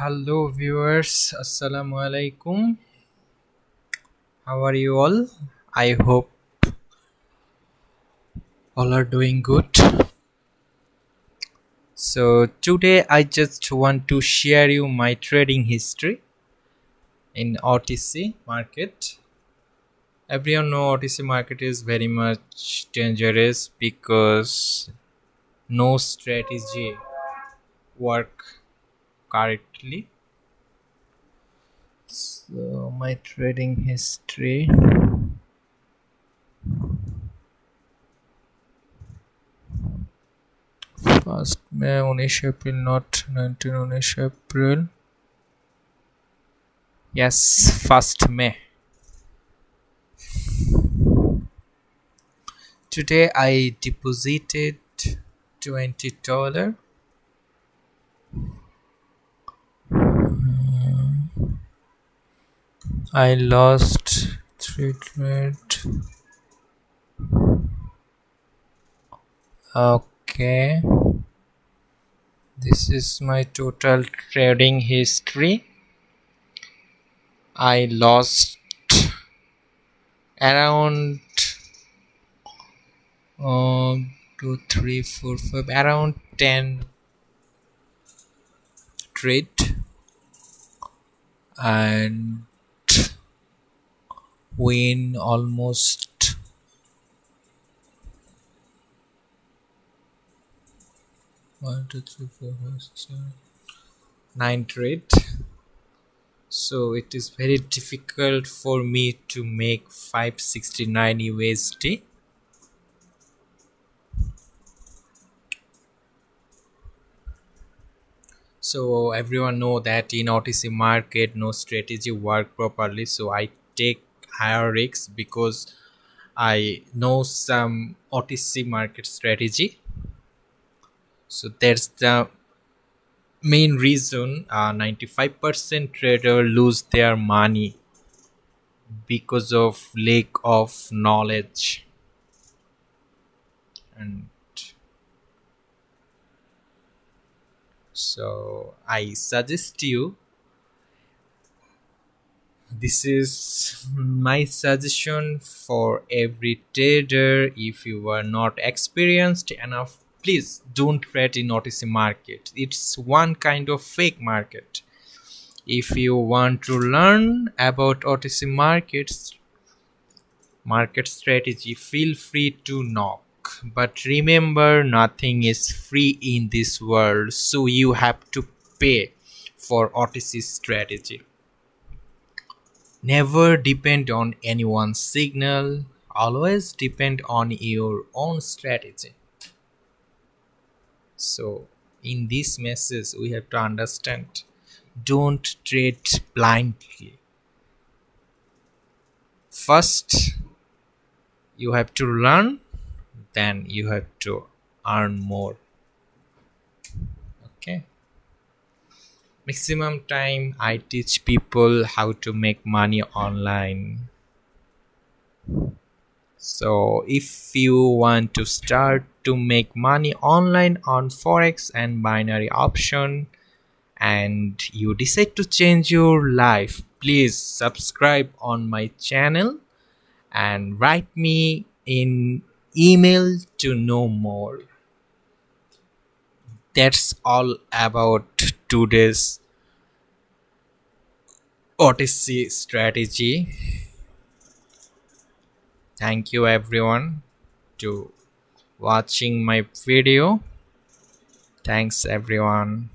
Hello viewers, Assalamu alaikum. How are you all? I hope all are doing good. So today I just want to share you my trading history in OTC market. Everyone know OTC market is very much dangerous because no strategy work correctly. So my trading history. First May 19 April, not 19 April. Yes, 1st May. Today I deposited $20. I lost 3 trade. Okay. This is my total trading history. I lost around 2, 3, 4, 5, around 10 trade and win almost 1, 2, 3, 4, 5, 6, 7, 9 trade. So it is very difficult for me to make 569 USD. So everyone know that in OTC market no strategy work properly, so I take higher risks because I know some OTC market strategy. So that's the main reason 95% trader lose their money because of lack of knowledge. And so I suggest you, this is my suggestion for every trader. If you are not experienced enough, please don't trade in OTC market. It's one kind of fake market. If you want to learn about OTC markets, market strategy, feel free to knock. But remember, nothing is free in this world, so you have to pay for OTC strategy. Never depend on anyone's signal, always depend on your own strategy. So in this message we have to understand, don't trade blindly. First you have to learn, then you have to earn more. Okay, maximum time I teach people how to make money online. So if you want to start to make money online on forex and binary option, and you decide to change your life, please subscribe on my channel and write me in email to know more. That's all about today's OTC strategy. Thank you everyone to watching my video. Thanks everyone.